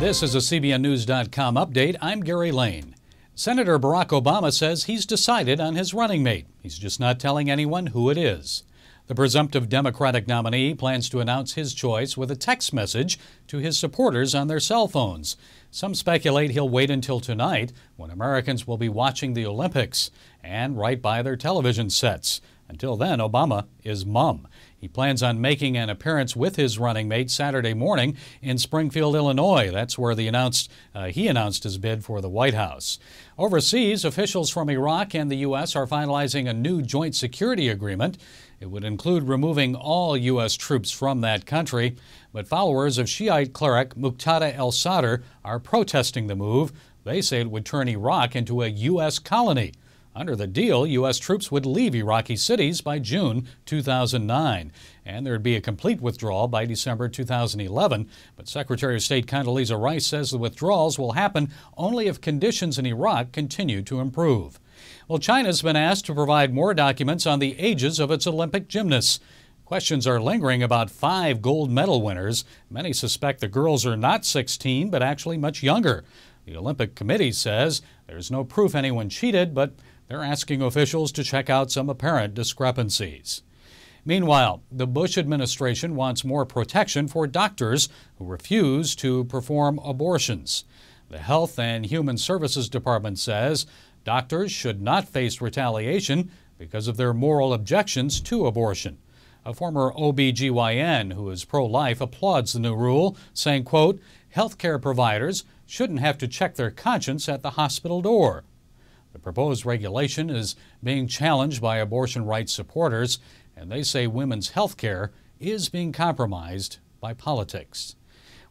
This is a CBNNews.com update. I'm Gary Lane. Senator Barack Obama says he's decided on his running mate. He's just not telling anyone who it is. The presumptive Democratic nominee plans to announce his choice with a text message to his supporters on their cell phones. Some speculate he'll wait until tonight, when Americans will be watching the Olympics and right by their television sets. Until then, Obama is mum. He plans on making an appearance with his running mate Saturday morning in Springfield, Illinois. That's where he announced his bid for the White House. Overseas, officials from Iraq and the U.S. are finalizing a new joint security agreement. It would include removing all U.S. troops from that country. But followers of Shiite cleric Muqtada al-Sadr are protesting the move. They say it would turn Iraq into a U.S. colony. Under the deal, U.S. troops would leave Iraqi cities by June 2009, and there'd be a complete withdrawal by December 2011. But Secretary of State Condoleezza Rice says the withdrawals will happen only if conditions in Iraq continue to improve. Well, China's been asked to provide more documents on the ages of its Olympic gymnasts. Questions are lingering about 5 gold medal winners. Many suspect the girls are not 16, but actually much younger. The Olympic Committee says there's no proof anyone cheated, but they're asking officials to check out some apparent discrepancies. Meanwhile, the Bush administration wants more protection for doctors who refuse to perform abortions. The Health and Human Services Department says doctors should not face retaliation because of their moral objections to abortion. A former OB/GYN who is pro-life applauds the new rule, saying, quote, "Healthcare providers shouldn't have to check their conscience at the hospital door." The proposed regulation is being challenged by abortion rights supporters, and they say women's health care is being compromised by politics.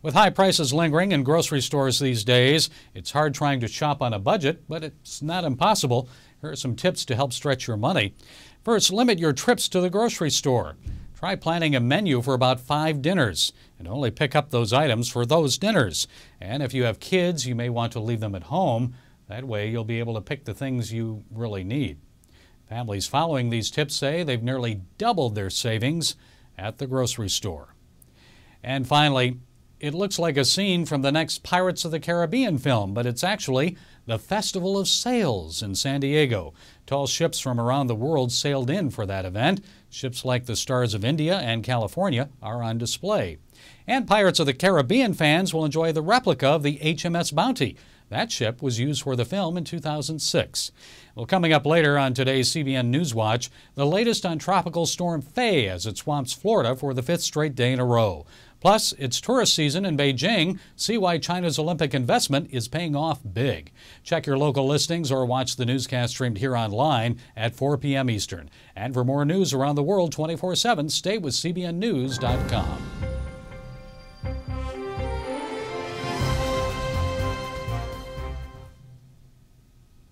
With high prices lingering in grocery stores these days, it's hard trying to shop on a budget, but it's not impossible. Here are some tips to help stretch your money. First, limit your trips to the grocery store. Try planning a menu for about 5 dinners and only pick up those items for those dinners. And if you have kids, you may want to leave them at home. That way you'll be able to pick the things you really need. Families following these tips say they've nearly doubled their savings at the grocery store. And finally, it looks like a scene from the next Pirates of the Caribbean film, but it's actually the Festival of Sails in San Diego. Tall ships from around the world sailed in for that event. Ships like the Stars of India and California are on display. And Pirates of the Caribbean fans will enjoy the replica of the HMS Bounty. That ship was used for the film in 2006. Well, coming up later on today's CBN News Watch, the latest on Tropical Storm Faye as it swamps Florida for the 5th straight day in a row. Plus, it's tourist season in Beijing. See why China's Olympic investment is paying off big. Check your local listings or watch the newscast streamed here online at 4 p.m. Eastern. And for more news around the world 24/7, stay with CBNNews.com.